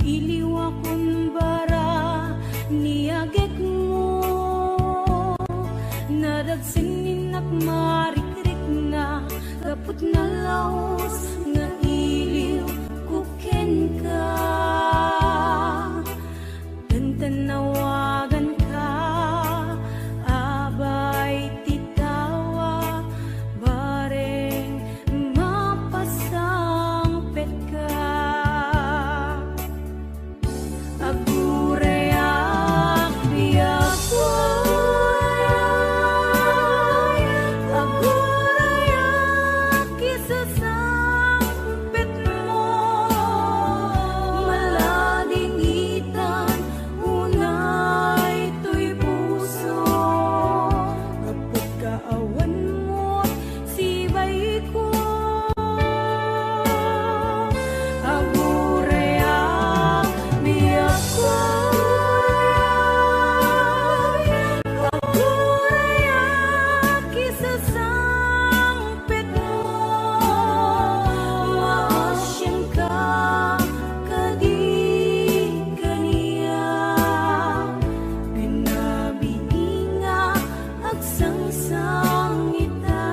mailiw akong bara niyagek mo, nadagsanin at marikrik na kaput na laos nga iliw kuken ka. Tanawagan ka, abay titawa, bareng mapasangpet ka. Agurayak biyak agurayak isasangpet mo, malading itan unay to'y puso, kapag kaawan mo sibay ko. Agurayak biyak agurayak isasangpet mo, maasyang ka kadi kaniya, binabiinga agsangsang ita.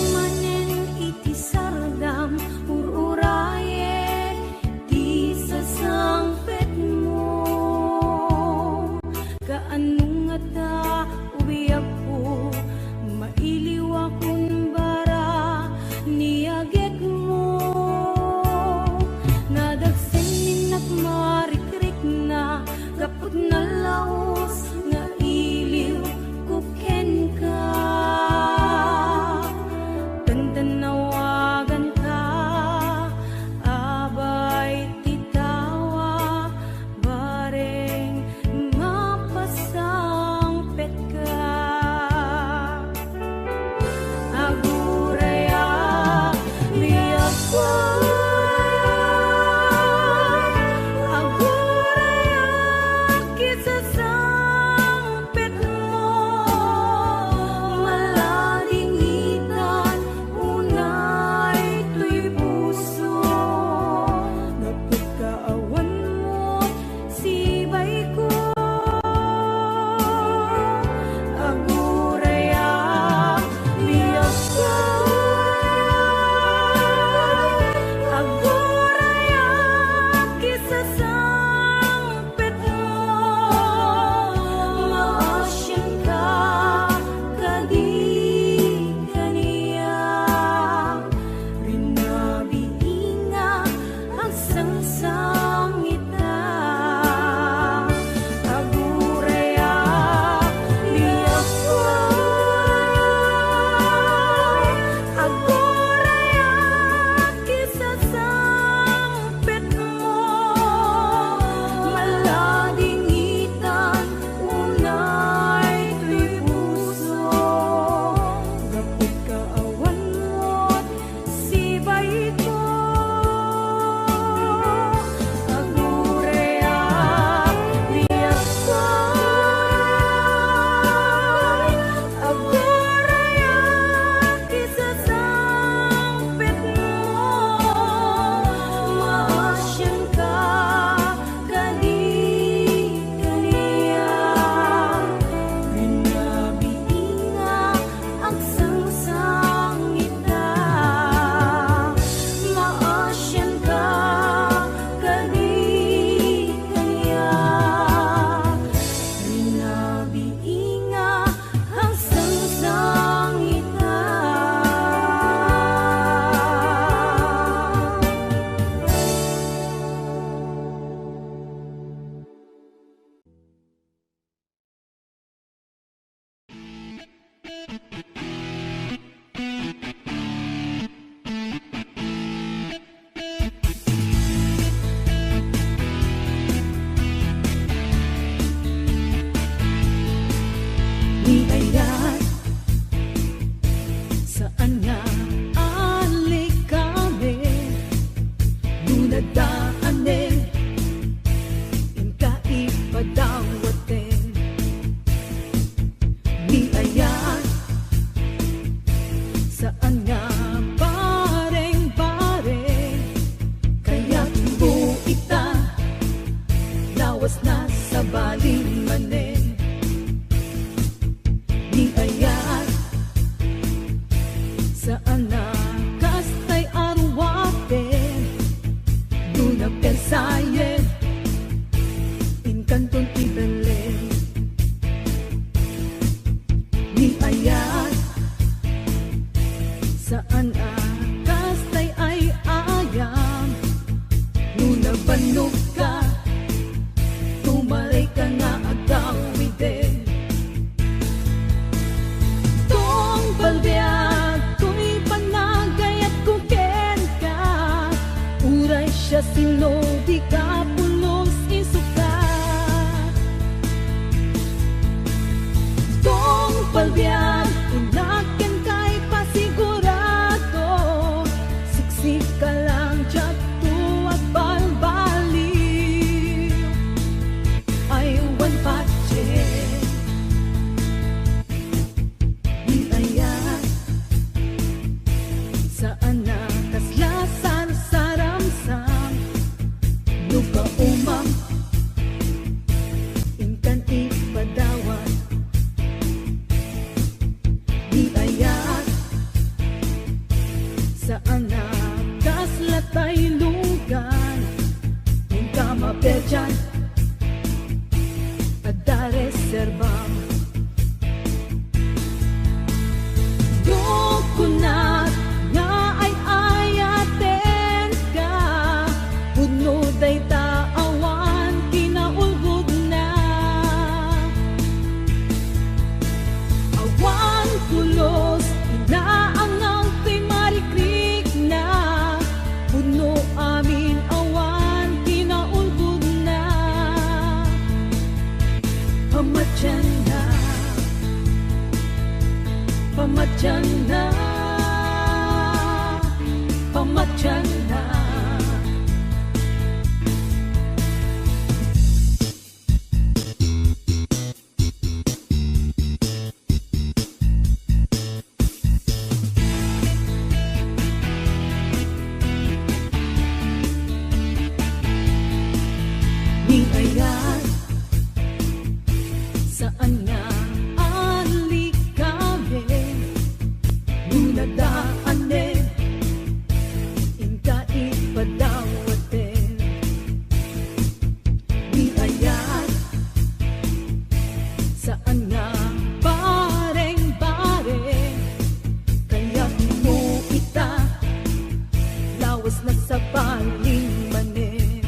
Manen iti sardam ururaye di sasangpet mo, kaanong ata ubiyak ko, mailiw akong bara niyagek mo, nadagsanin at marikrik na kapag nalaos nga iliw kuken ka. Tanawagan ka, abay titawa, bareng mapasangpet ka. Agurayak biyak agurayak isasangpet mo, malading itan unay to'y puso, kapag kaawan mo sibay ko. Agurayak biyak siya sino di ka pulos isukat. Tong palbiag inakin kay pasigurado, siksik ka lang dyan tuwag balbaliw. Ay wan patse di ayat saan na kaslasan saramsam lupa umam inkan ipadawat di ayat saan na kaslatay lugan inka mapedyan ada reservam dokunat nga ay ayaten ka puno day taawan kinaulbud na awan pulos inaangaw kay marikrik na puno amin awan kinaulbud na pamatyan na pamatyan na pamatyan na. Di ayat saan nga ali kami nunadaanin inka ipadawatin. Di ayat saan nga bareng-bareng kaya mo ita lawas na sa baling manin.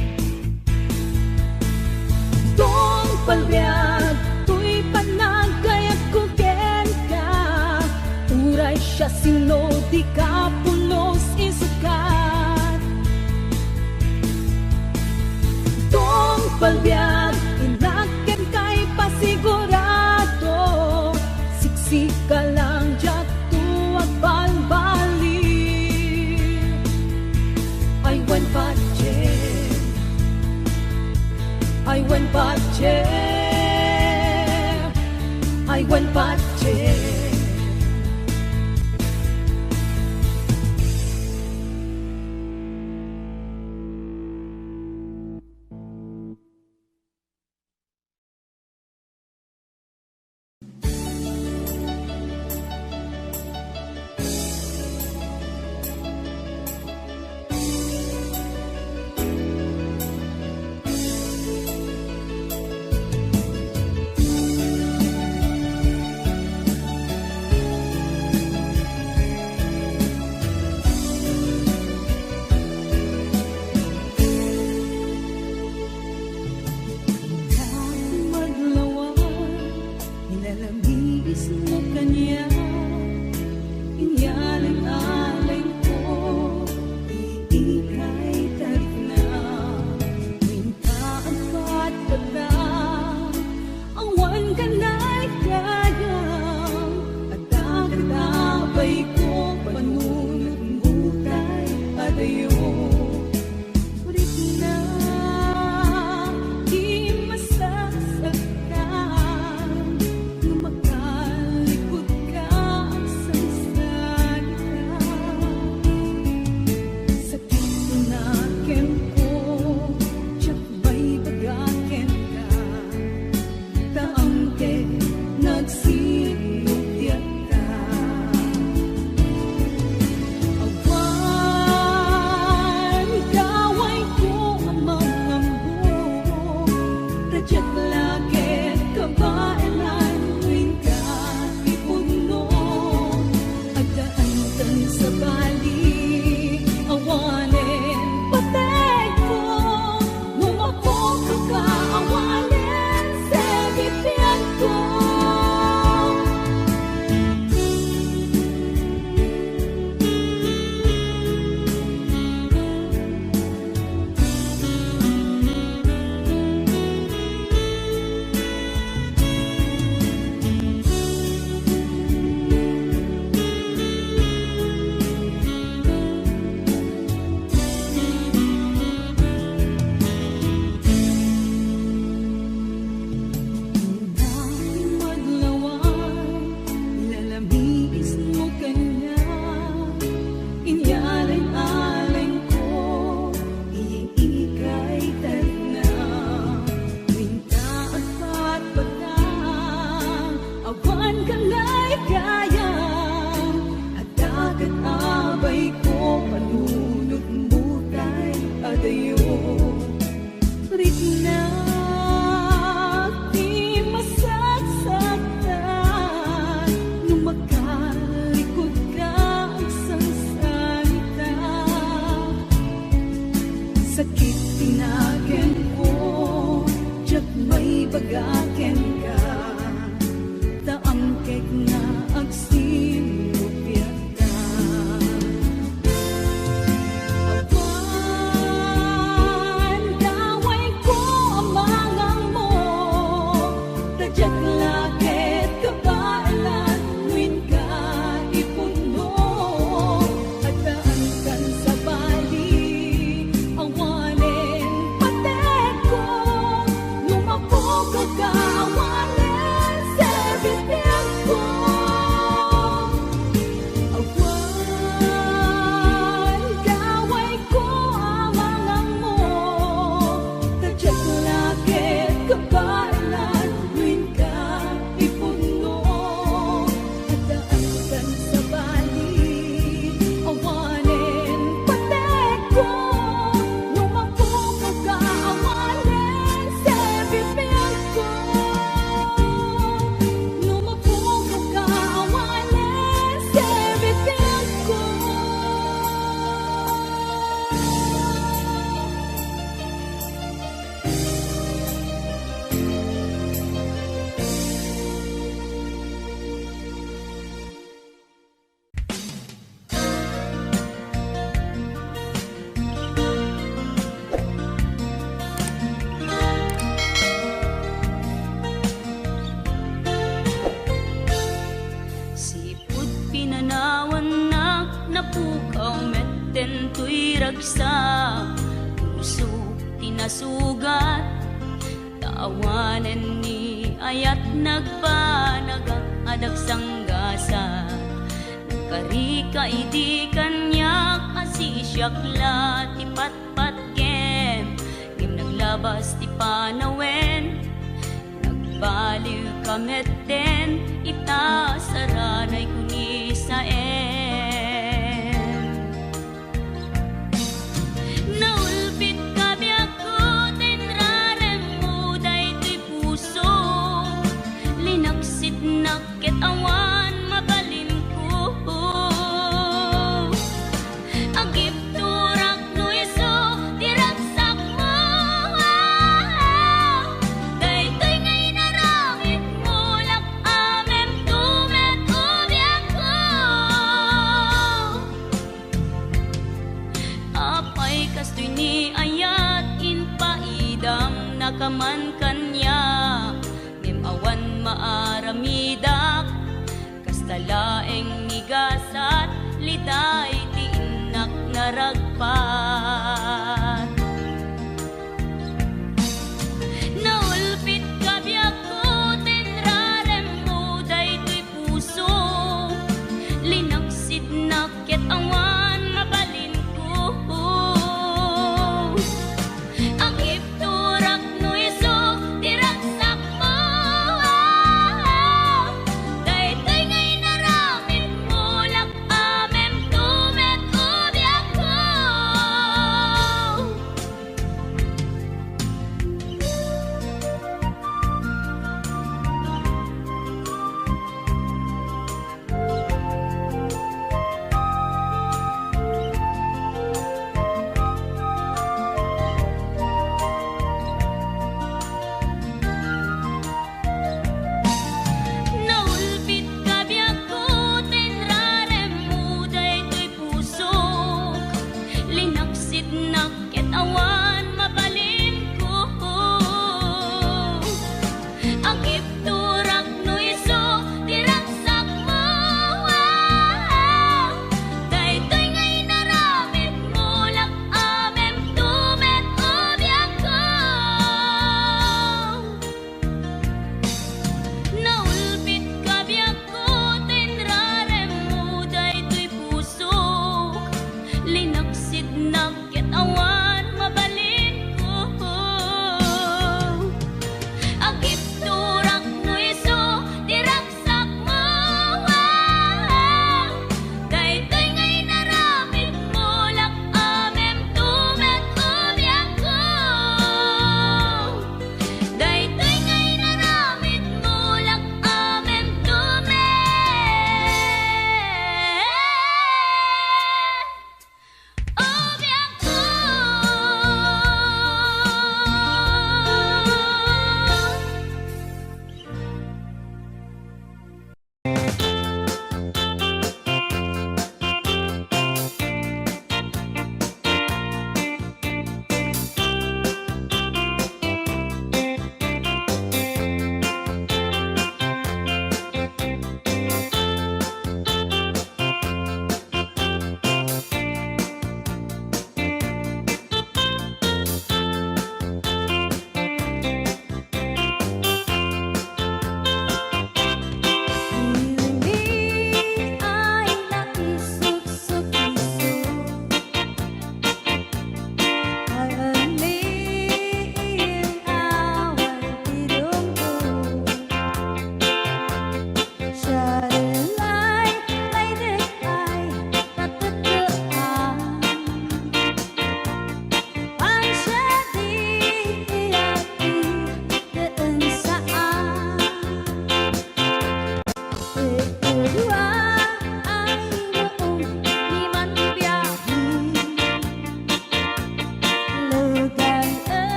Tong palbiag tuy panagayat kugen ka uray siya sino di ka pulos isukat. Tong palbiag inaken kay pasigurado, siksik ka lang dyan tuwag balbaliw. Ay wan patchen, ay wan patchen, ay wan patchen. sa puso tinasugat. Taawanan ni ayat nagpanagak adag sanggasa. Karika idi kanyak asisyakla ti patpat gem. Gem naglabas ti panawen. Nagbaliw kamet den ita saranay kuni sa naulpit kami ako tenrarem mo daytoy puso. Linaksit nakit awan mabalin ko. Agip turak no iso diragsak mo. Daytoy ngay narangit mo lak amem tumet ubiak ko. Apay kastoy ni ayat in paidam nakaman kanya. Ngem awan maaramidak kastalaeng nigasat liday ti inak naragpat. Naulpit kabiyak ko tenrarem mo daytoy puso. Linaksid nakit awan mabalin ko. Ang ipturak no iso diragsak mo. Daytoy ngay naramit mo lak amem tumet ubiak ko. Naulpit kabiyak ko tenrarem mo daytoy puso. Linaksid nakit awan mabalin ko. Ang ipturak no iso diragsak mo. Daytoy ngay naramit mo lak amem tumet ubiak ko. Naulpit kabiyak ko tenrarem mo daytoy puso. Linaksid nakit awan mabalin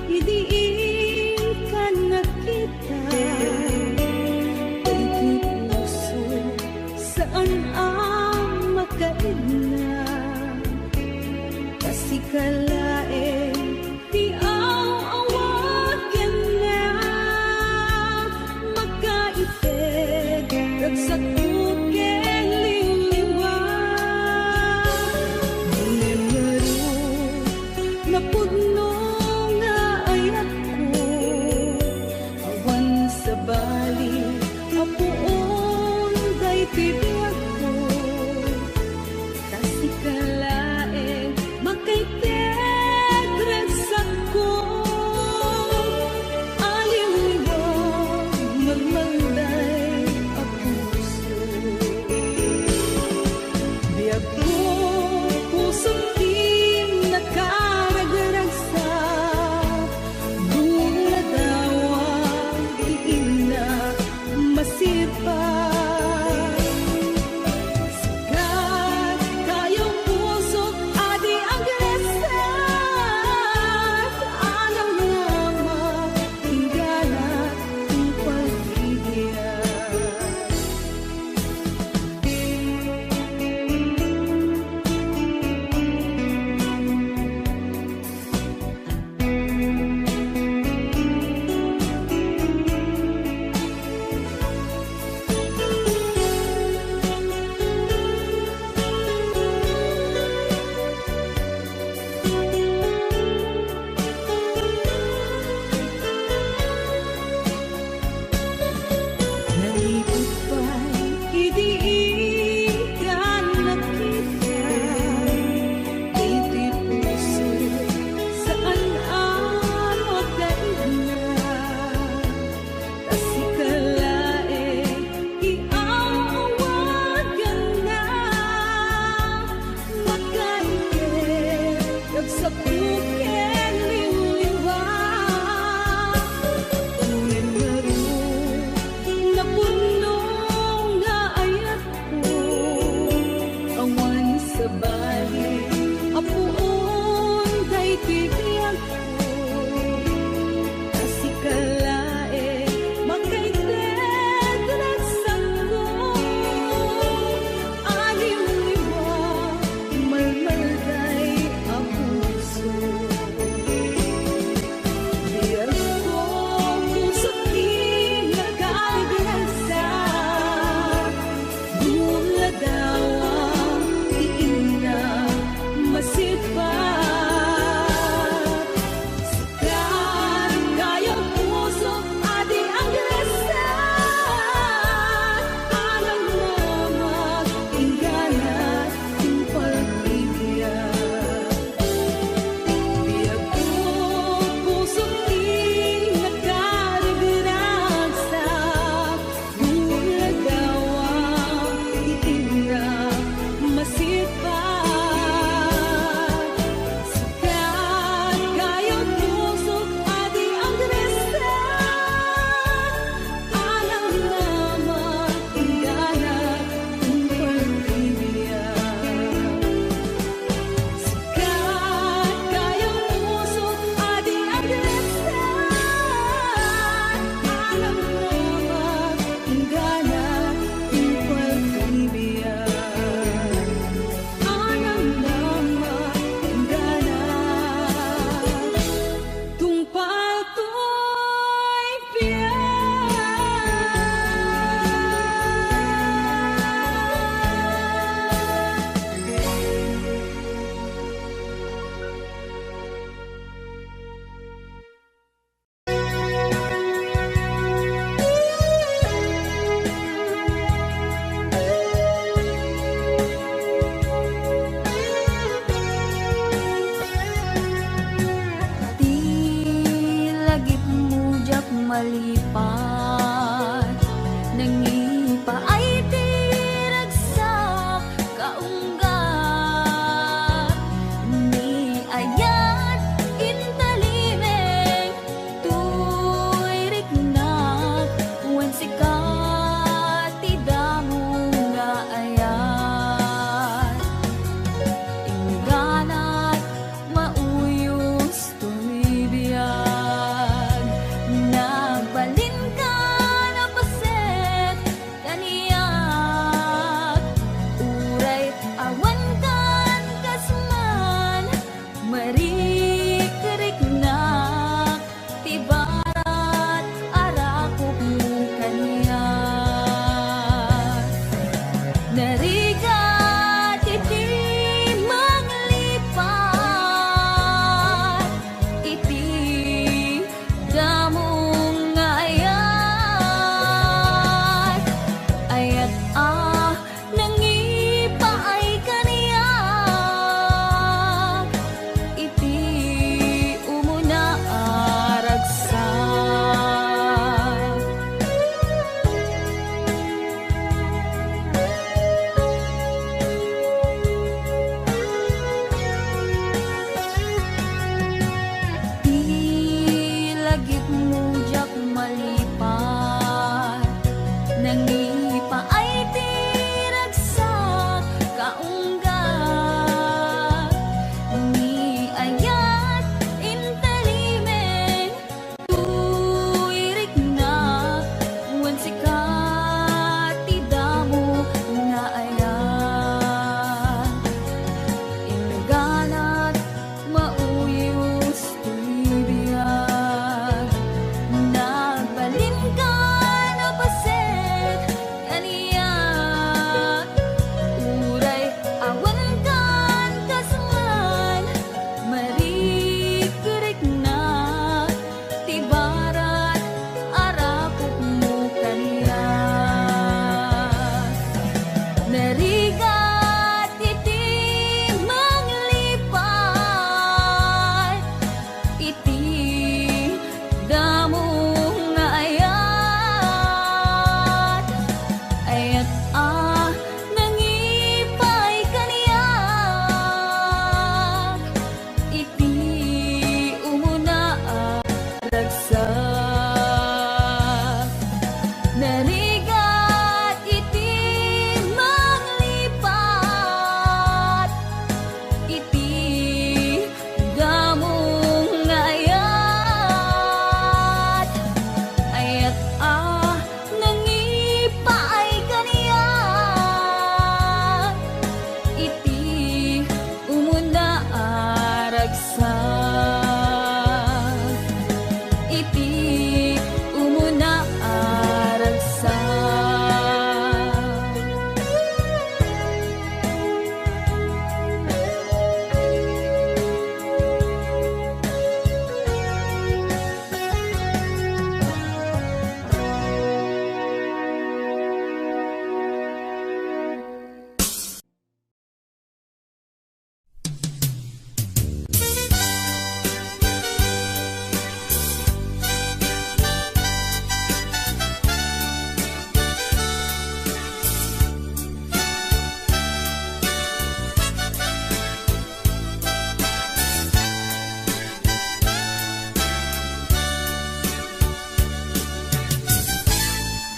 Idiin ka na kita. mapalipat nangipa ay tiragsak kaunggat ni ayat intalimeng tuiriknak wen sikat tidamo nga ayat ingganat mauyos tumibiyag nagbalin ka na paset kaniyak uray awan kan kasman marikiriknak tibarat arakok mo kaniyak narigat iti maglipat iti damong nga ayat nangipaay kaniyak iti umuna aragsak ilagip mo jak malipat nangipa ay tiragsak kaunggat ni ayat intalimeng tuiriknak wen sikat tidamo nga ayat ingganat mauyos tuibiyag nagbalin ka na paset kaniyak uray awan kan kasman marikiriknak tibarat arakok mo kaniyak narigat iti maglipat iti damong nga ayat nangipay kaniyak iti umuna aragsak narigat iti maglipat iti damong nga ayat nangipaay kaniyak iti umuna aragsak iti umuna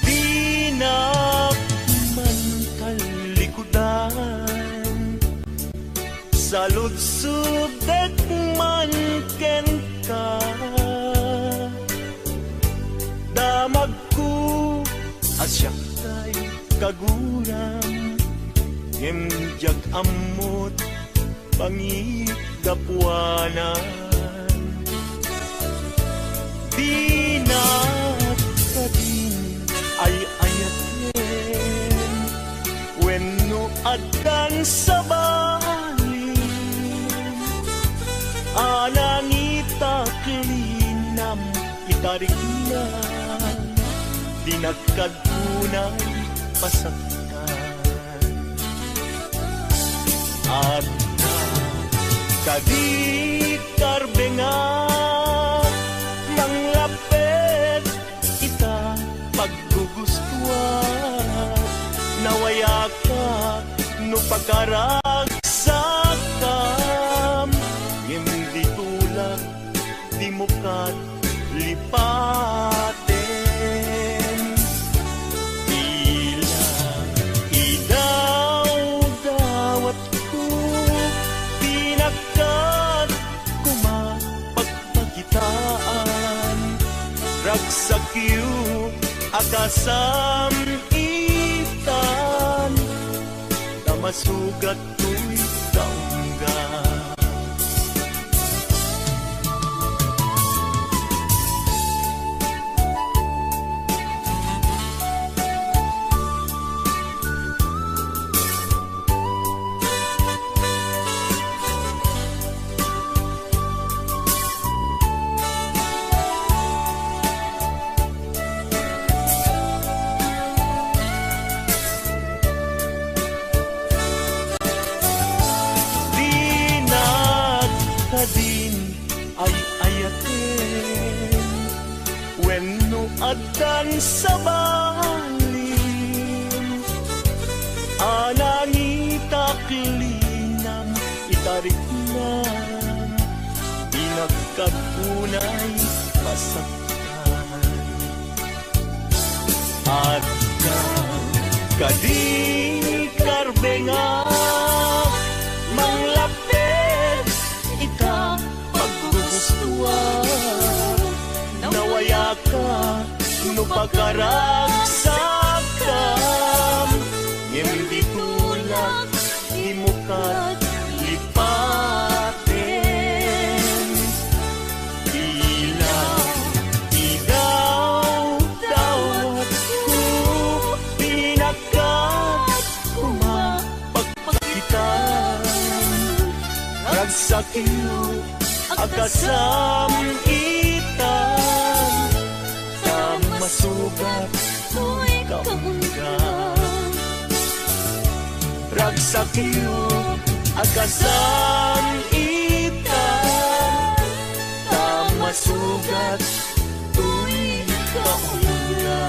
Di na man kalikudan sa lutsubek man ken ka damag ko asyak kay kaguram ngem amot pangigapwanan di na kadin ay ayat wenno adan sa balin anangita kelinam itarik na dinagkadunay pasaktan at kadi karbenga ng lapet makatlipaten. Tila idaw-dawat ko, pinagkat kumapagpagitaan. Ragsakyu akasam itan, masugat ko'y kaungga. Din ay ayaten wenno addan sa balim, anang itaklinam itariknam, pinagkagunay masaktan. Adda kadi karbengak manglapit ika paggugustuhan, nawaya ka no pagkaragsakam, ngem tulak imukat lipaten. Tila idaw-dawat ko, pinagkat kumapagpagitan. Ragsakyu akasam itan, sa masugat ko'y kaungga. Ragsakyu akasam itan, sa masugat ko'y kaungga.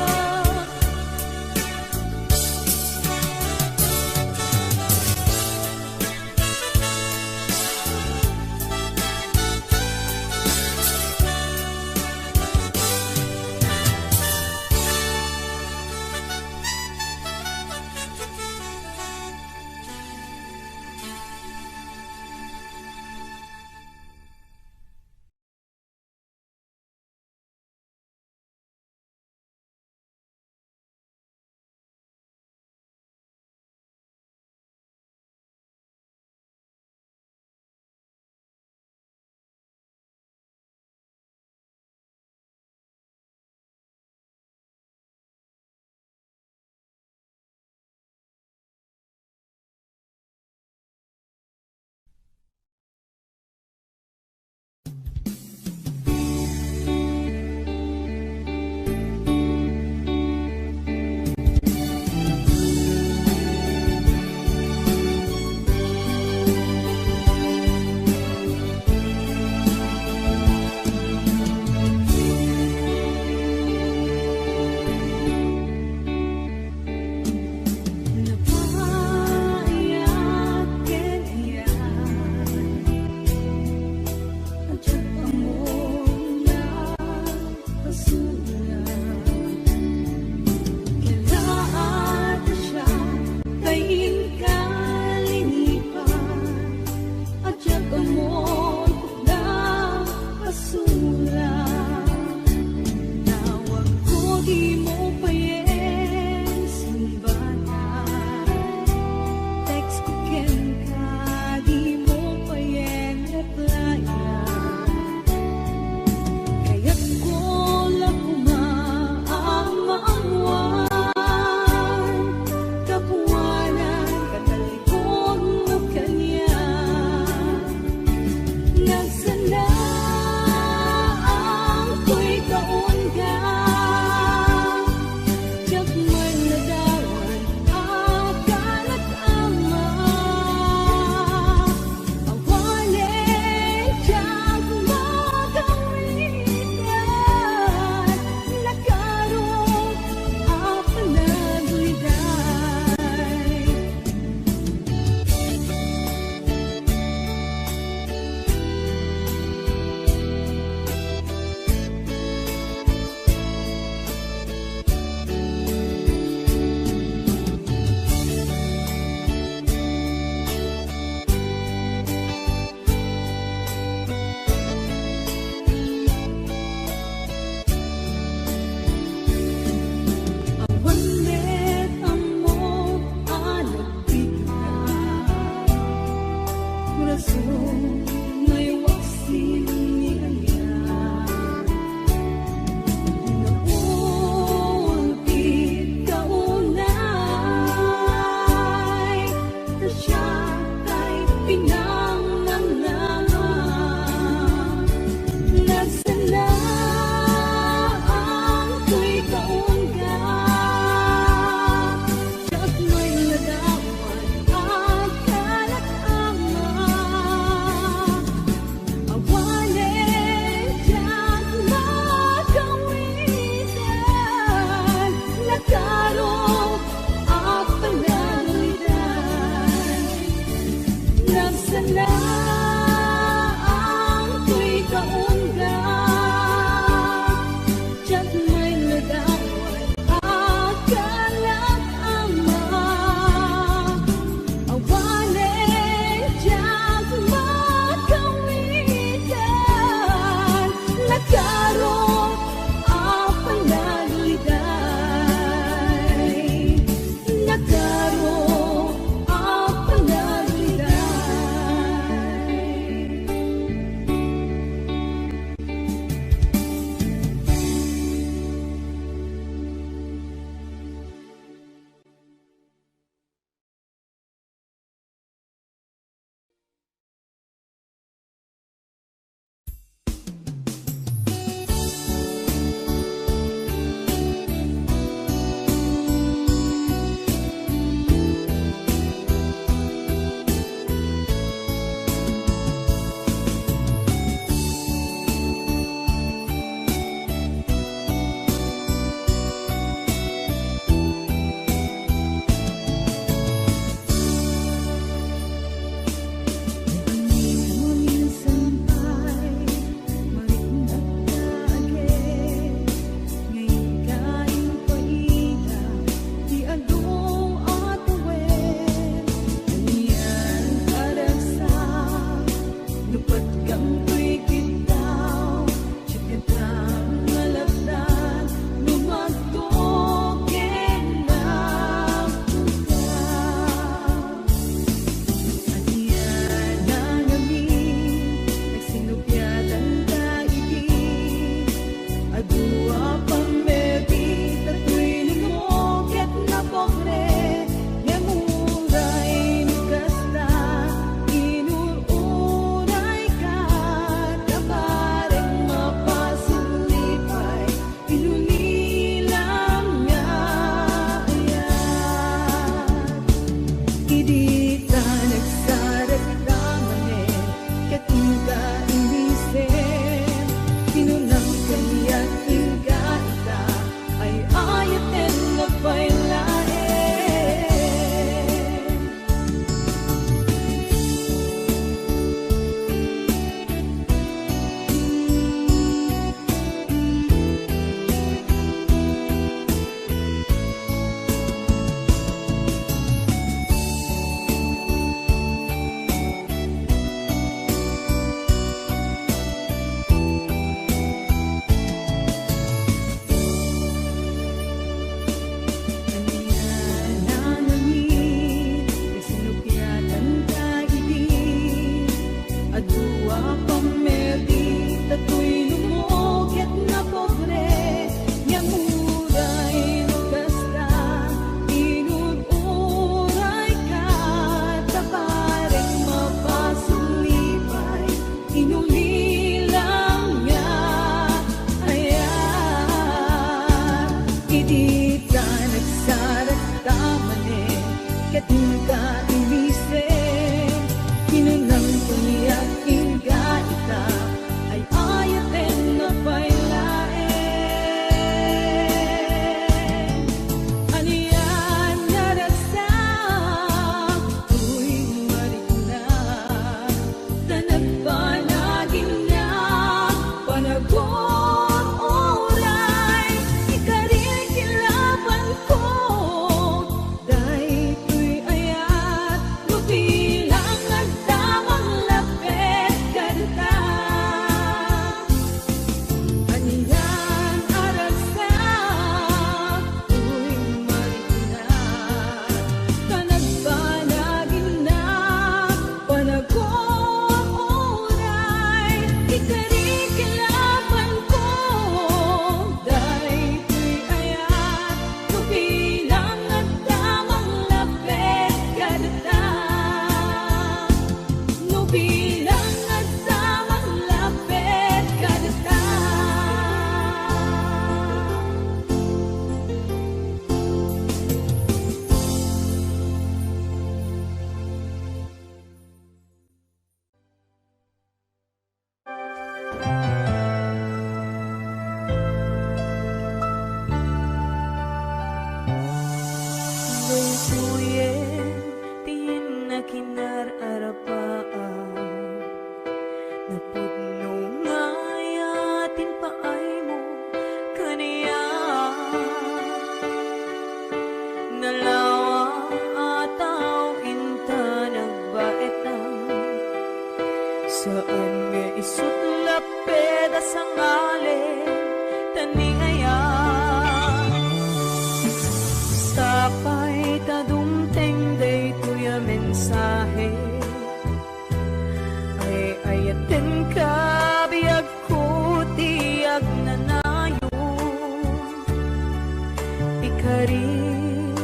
ikari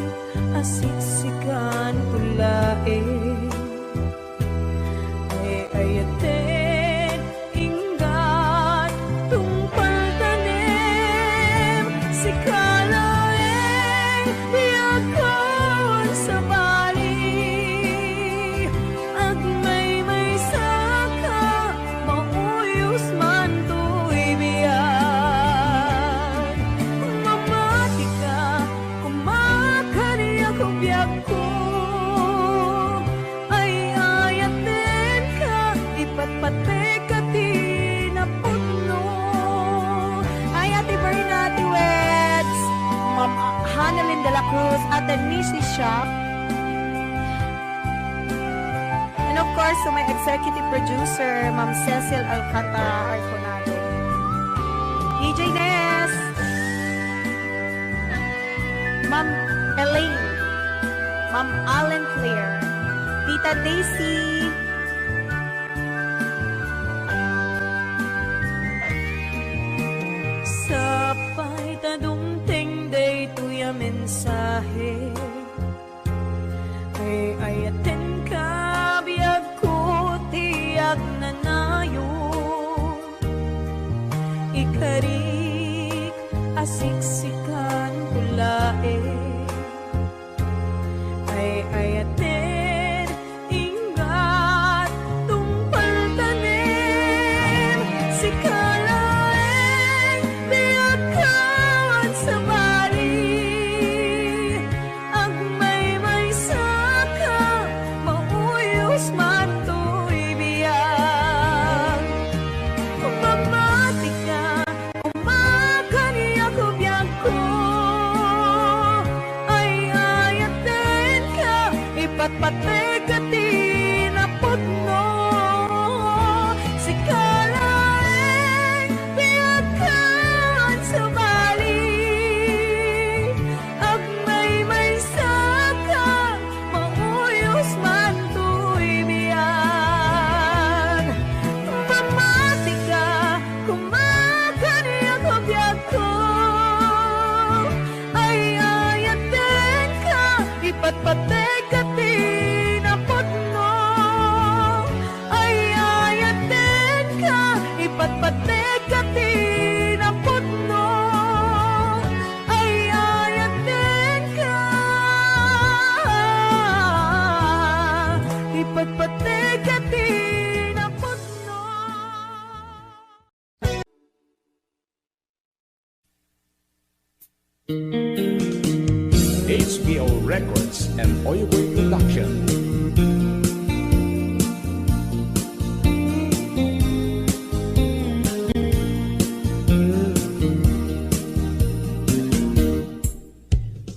asiksikan tulae ay ayaten inggat tungpal tanem si kalaeng yakon sa bali agmay may saka mauyos man to'y biyan mamati ka kumakariya ko biyak ko ay ayaten ka ipatpate ka tinaputno ay Ate Berna Duets Ma'am Hanalyn de la Cruz at the Nishi Shop. And of course, to my executive producer, Ma'am Cecil Alcata Arconado. DJ Ness, Ma'am Elaine, Ma'am Allen Claire, Tita Daisy, sapay tadumteng day tuya mensahe ay ayaten ka biyag ko tiyak nanayo ikarik asiksikan kulae ay ayaten ingat tungpal tanem si kalaeng biyagkan sa bali agmay may saka mauyos man to'y biyag mamati ka kumakaniya ko biyag ko ay ayaten ka ipatpate ka tinaputno si kalaeng biyagkan sa bali agmay may saka mauyos man to'y biyan mamati ka kumakaniya ko biyag ko ay ayaten ka ipatpate ka tinaputno ay ayaten ka ipatpate ka tinaputno ay ayaten ka ipatpate ka tinaputno. HBO Records and Oyoboy Production.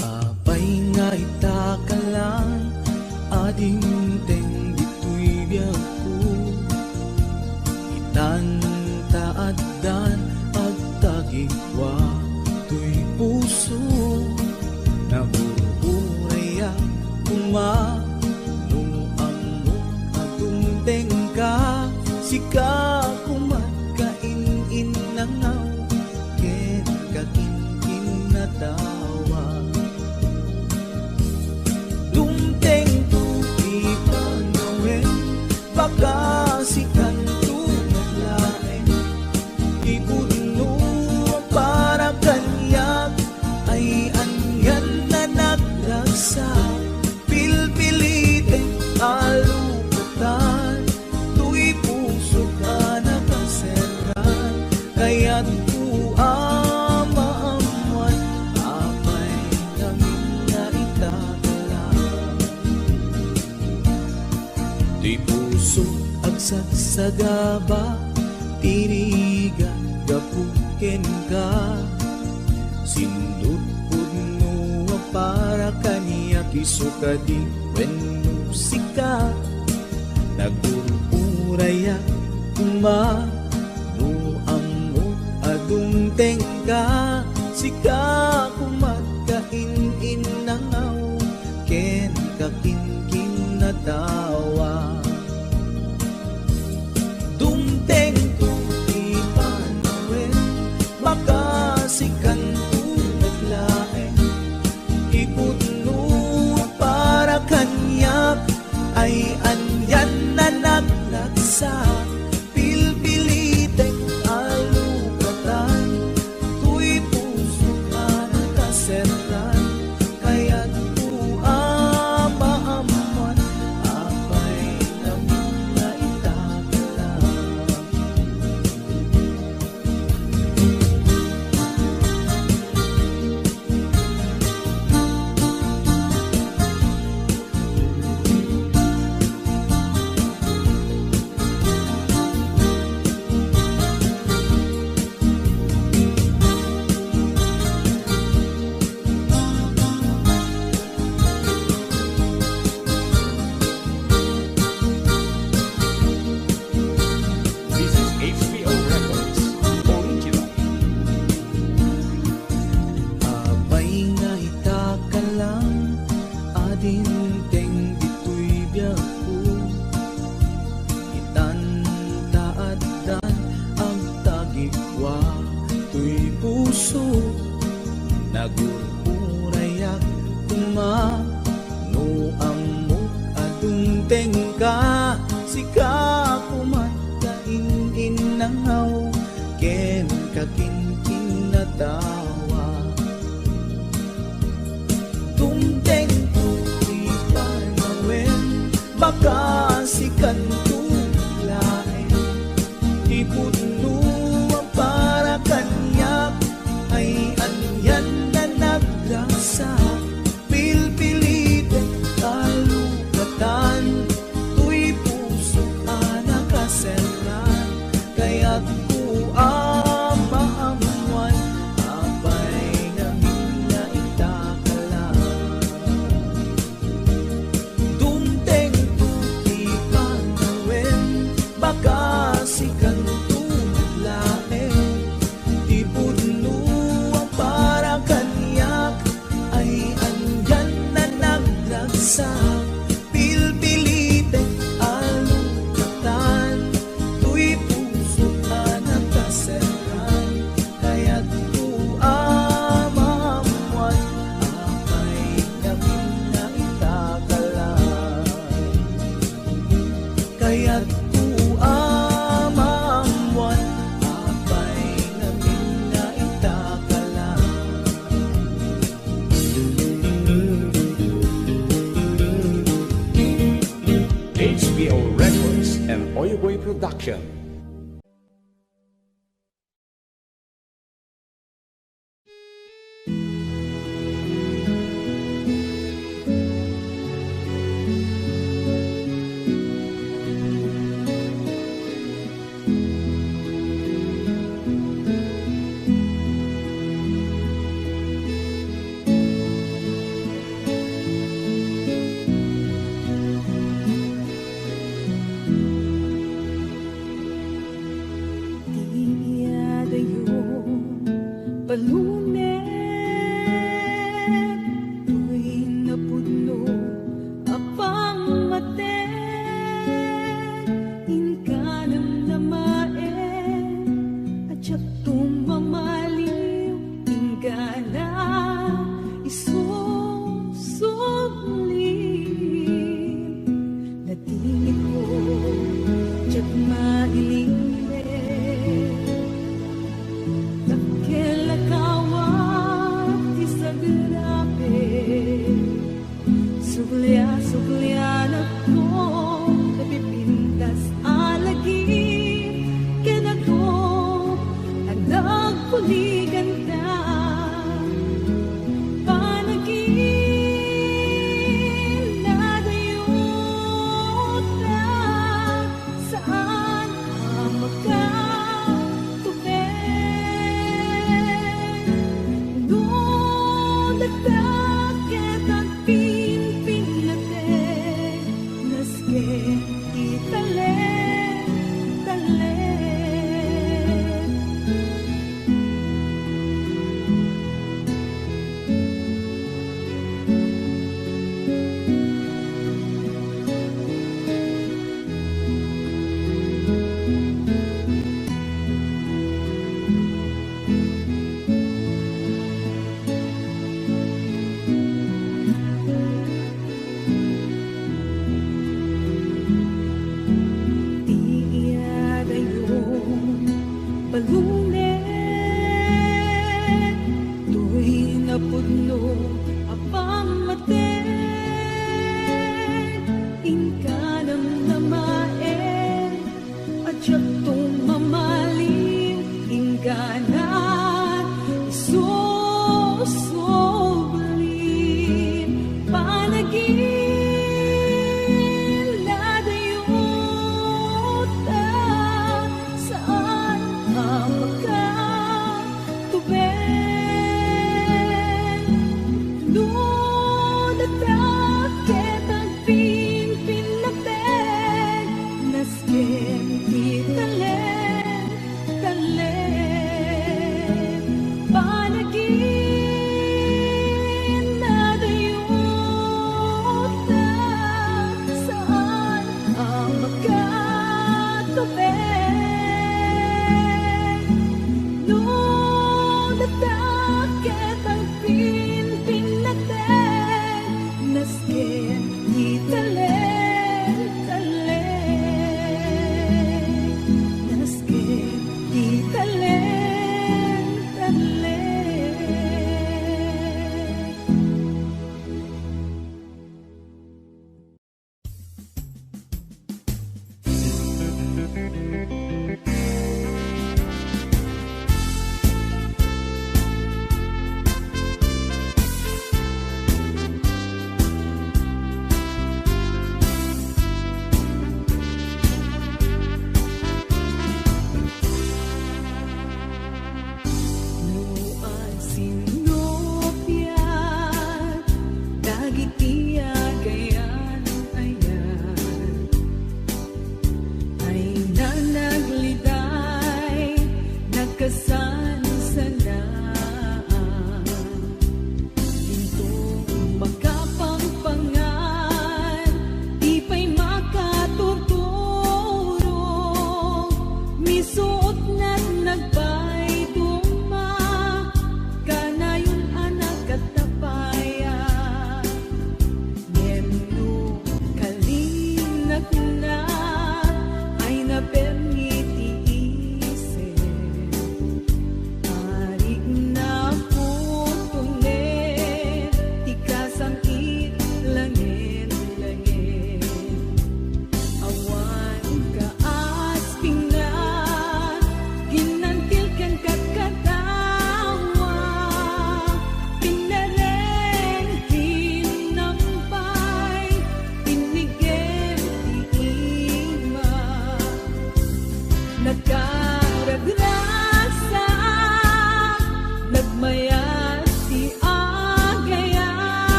Apay nga itakalang ading teng dito'y biyak ko itantaadan at tagigwa to'y puso na buuraya nung amok atong tengka sika kumatkain nangaw ken kakin natawa dumteng tu'i panawin baka sikan tunaglain ibudno para kanyak ay anyan na nagdagsa pilpilitin alupatan tu'y puso ka nakaseran kaya't maamuan apay namin na itakala tu'y puso agsagsagaba tiriga gapuken ka sindut pudno para kaniya kisuka di wenno sika nagururaya uma no ammo adung tengka sika kumatkain nangaw ken kakin natawa dumteng tu'i panawin baka sikan tunaglain ay anyan na naglagsa, pilpilitek alukatan, tuy puso ka nakaseran, kaya't maamuan, apay namin na itakalang. This is HBO Records Original. Abay nga itakalang, adin teng dito'y biyaku, itantaadan ang tagikwa, tuy puso, nagururayak kumano amok adung tengka, sika kumat kainin nangaw, ken kakinkin na tawa. Tumteng tuti panawen, baka sikan tulain, iputno ang para kanyak, ay anyan na nagrasa, pilpilitek kalukatan, tuy puso ka nakaseran, kaya't maamuan, apay namin na itakalang. Dumteng tuti panawen, baka sikan tulain, ipudno ang para kanyak, ay andyan na nagragsak, pilpilitek alukatan, tuy puso ka nakaseran, kaya't maamuan, apay namin na itakalang. Kaya't maamuan, apay namin na itakalang. HBO Records and Oyoboy Production. Palunet, tuy napudno apang maten, inkanam na maen, at siya tumamaliw, ingana isusuglim, natingin ko, tiyag mailing Kawa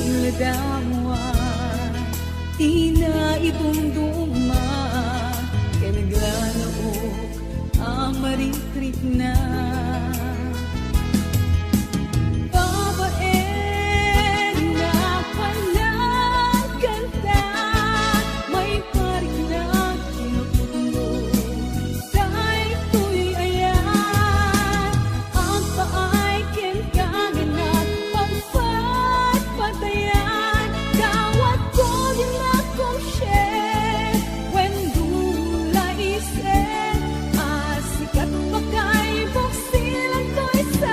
ladawa, ina itunduma, kanaglanog, amarikrik na. Babae na palang kanta, may parik na kinupuno, dahil ko'y ayan, ang paay kinkanganak, pagpatpatayan, kawat ko din akong share, when dula isen, asikat pa kay buksilan ko'y sa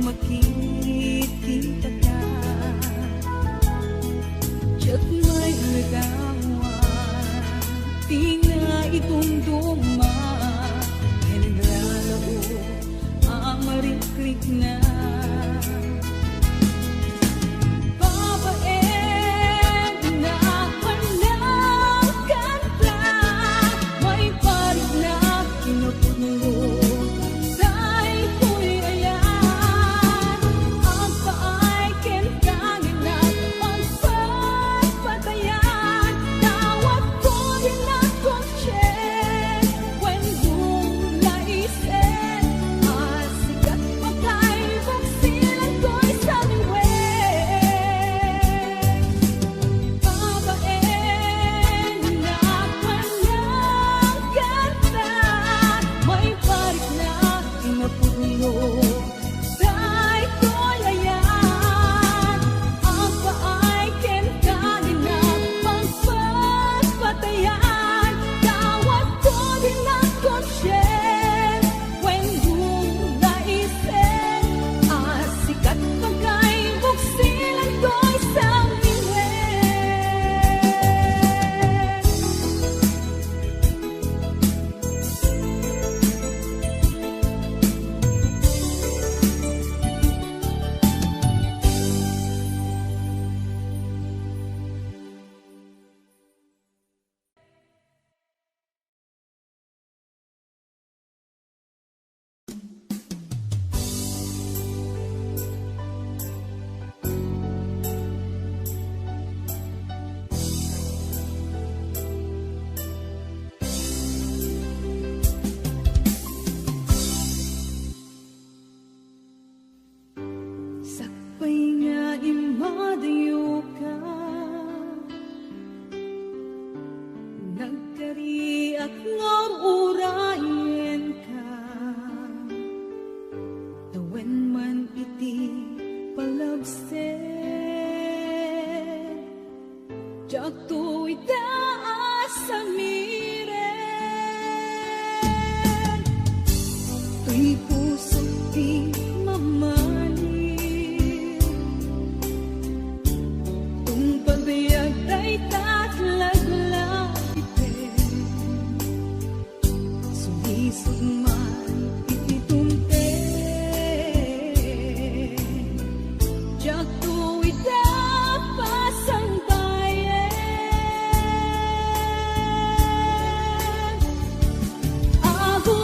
makikita ka, tiyat may lagawa, di na itunduma, kaya naglalaro, amarikrik na. Babae na palang kanta, may parik na kinupuno, dahil ko'y ayan, ang paay kinkanganak, pagpatpatayan, tawag ko din akong share, when dula isen, asikat pa kay buksilan ko'y sa Babae na palang kanta, may parik na kinapuno, dahil ko'y ayan, ang paay kinkanganak, pagpatpatayan, tawag ko din akong share, when dula isen, asikat pa kay buksilan ko'y sa sakpay nga imadayo ka, nagkariak nga urayan ka, tawen man iti palabsen, tiyak to'y taas sa miren, to'y puso di mamali, tung pagbayag tay tatlaglag iten, sulisog man ititumten, tiyak to'y tapas ang bayan. Ako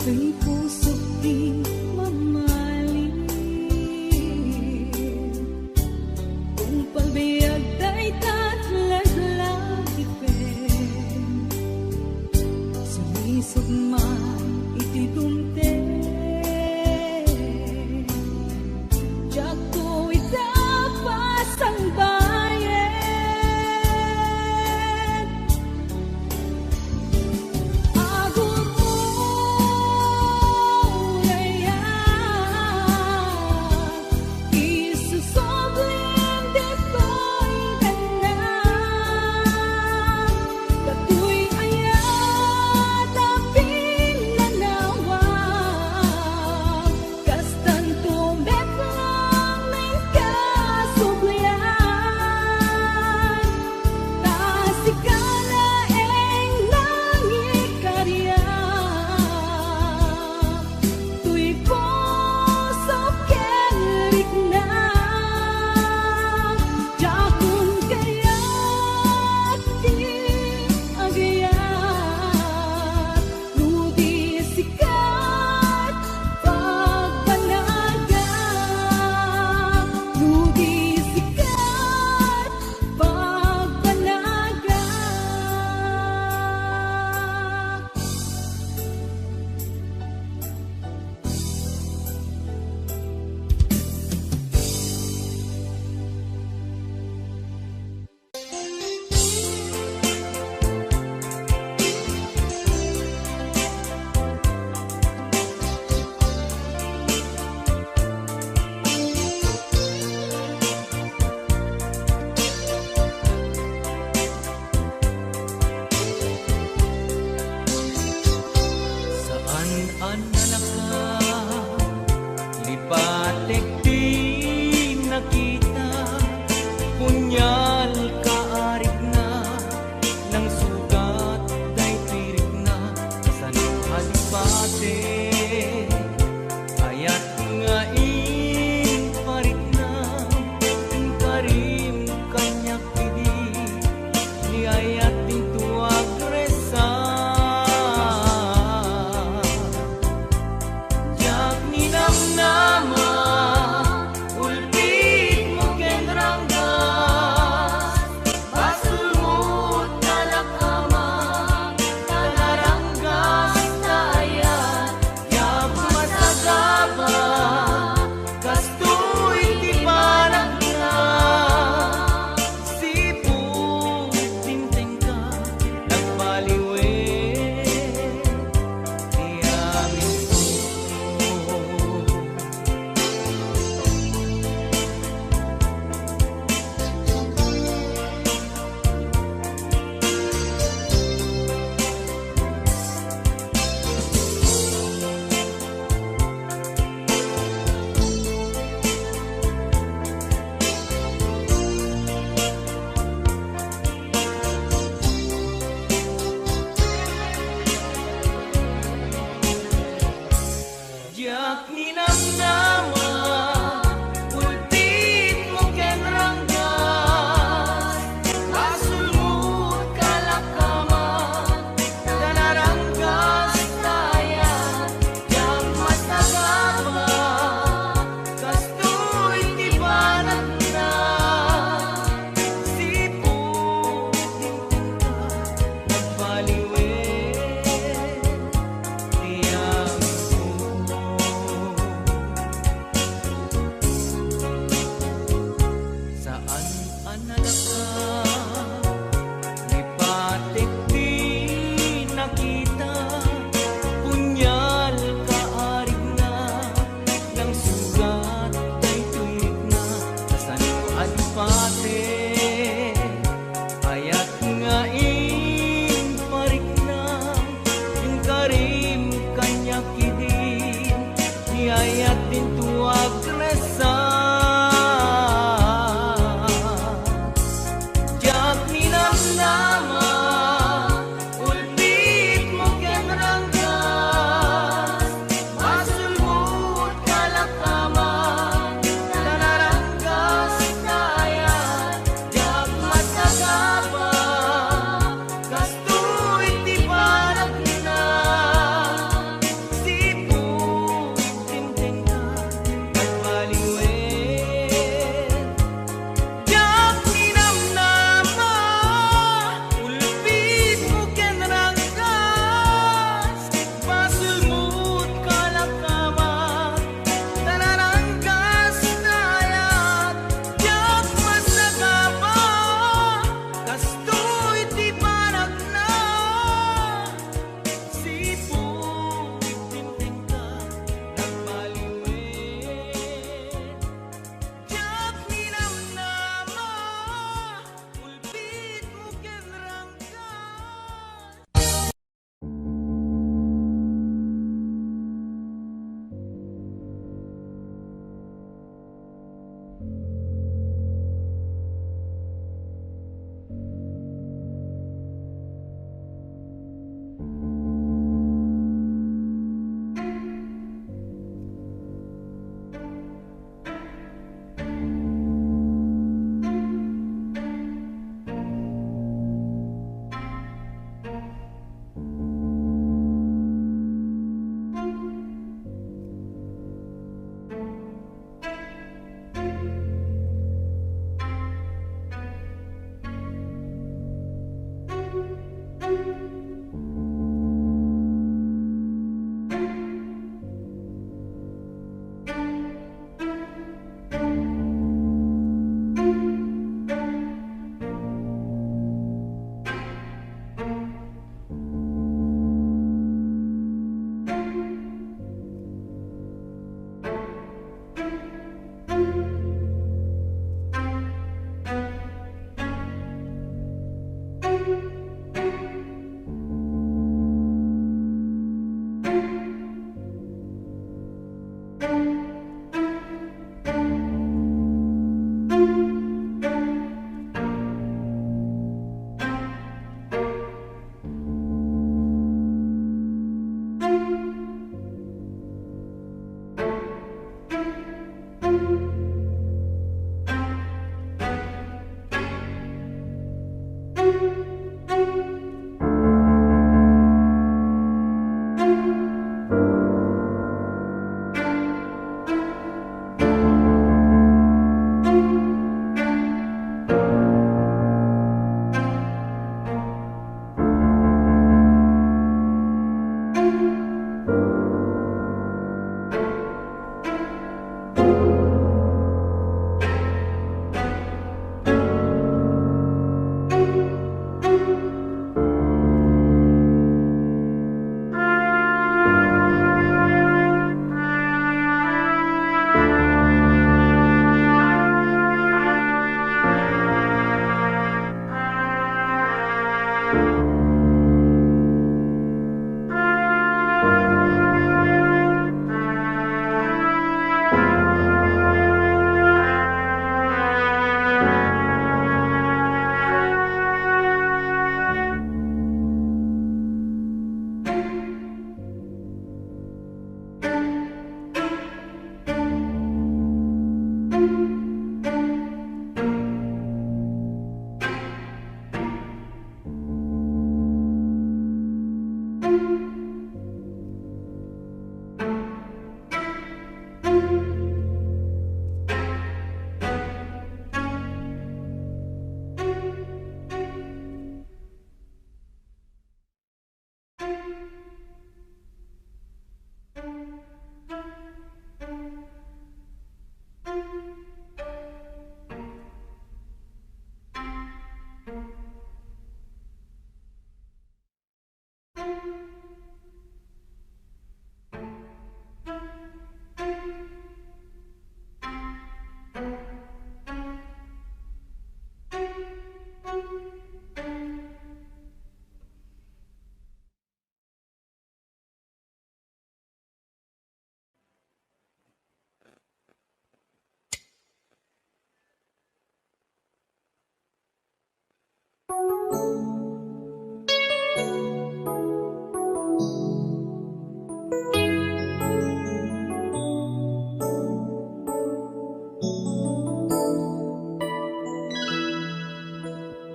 Sa'y puso't di mamahalin. Kung pagbayag ta'y tatlaglagipen, sumisog man itidumte. Diyak ko itapas ang bayan. Agod mo isusoblim dito'y tanan. Katu'y ayat na pinanawan,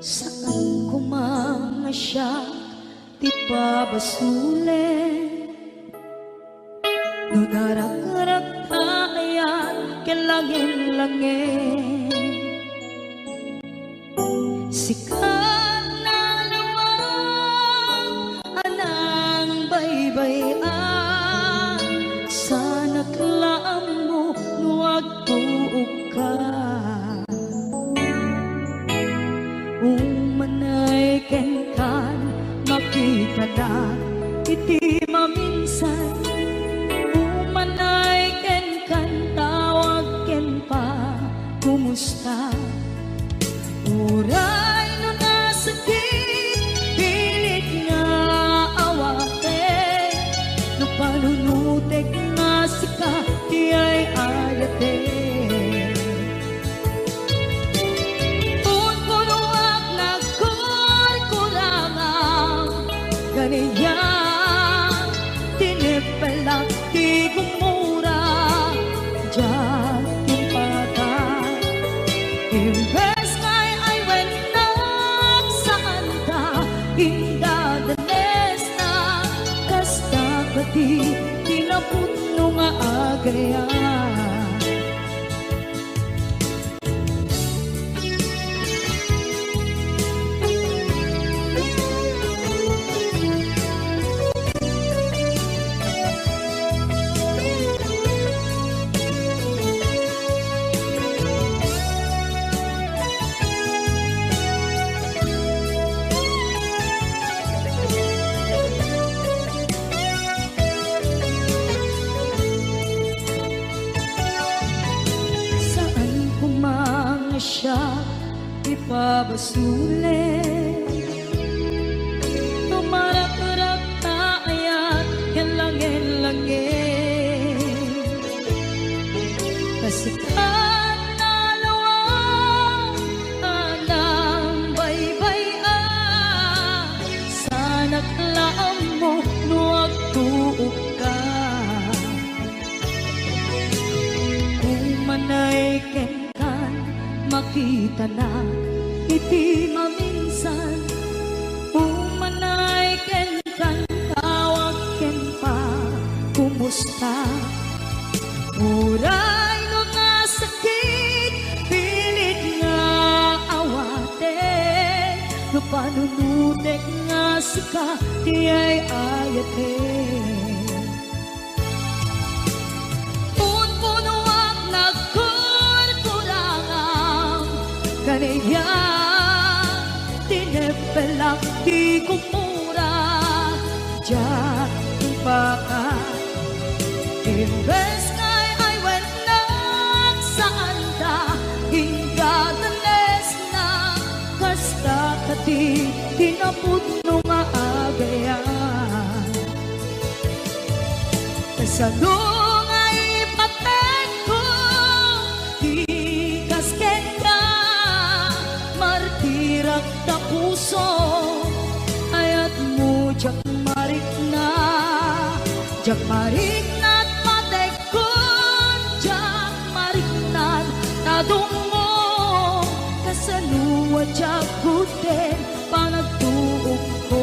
Saan ko mga siya di pabasulin? Nudarak-darak tayan kilangin-langin. Sikat na naman anang baybayan. Sana't laam mo nuwag tuog ka. Umanay kenkan makita na iti maminsan. Umanay kenkan tawag ken pa kumusta. Uray no nasakit pilit nga awate. No panunutek nga sika di ay ayate. Ganiya tinipelak di gumura diyan yung pata. Imbes ngay ay wenak saan ka indadanes na kasta kati tinapuno nga agayan. Siya ipabasulit. Tumarak-rak taayat yan langin-langin. Kasikat na lawang anang baybayan. Sana't laam mo nuwag tuog ka. Umanay ken makita na iti maminsan. Umanay ken kan tawag ken pa kumusta. Uray no nga sakit pilit nga awate. No panunutek nga sika di ay ayate. Kaniya tinipelak di kumura diyan yung baka. Imbes ngay ay wenak saan ta indadanes na kasta kati tinapudno nga agayan. Kasadong ay patek ko di kasken ka. Martirak ta puso ayat mo jak marik na patek ko jak marik na tadungo kasanuwa jak kuten panagtuog ko.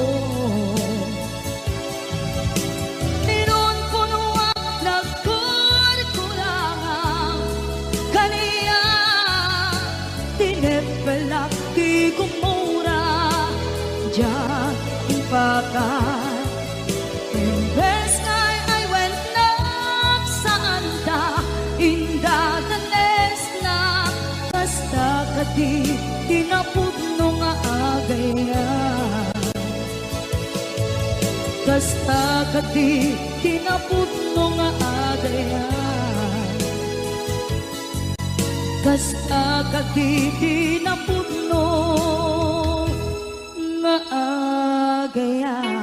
Tinon ko nuwag nagkurkurangan kaniya tinipelak di kumura diyan yung baka. Imbes ngay ay wenak saan ta indadanes na kasta kati tinapudno nga agayan. Kasta kati tinapudno nga agayan. Kasta kati tinapudno nga agayan.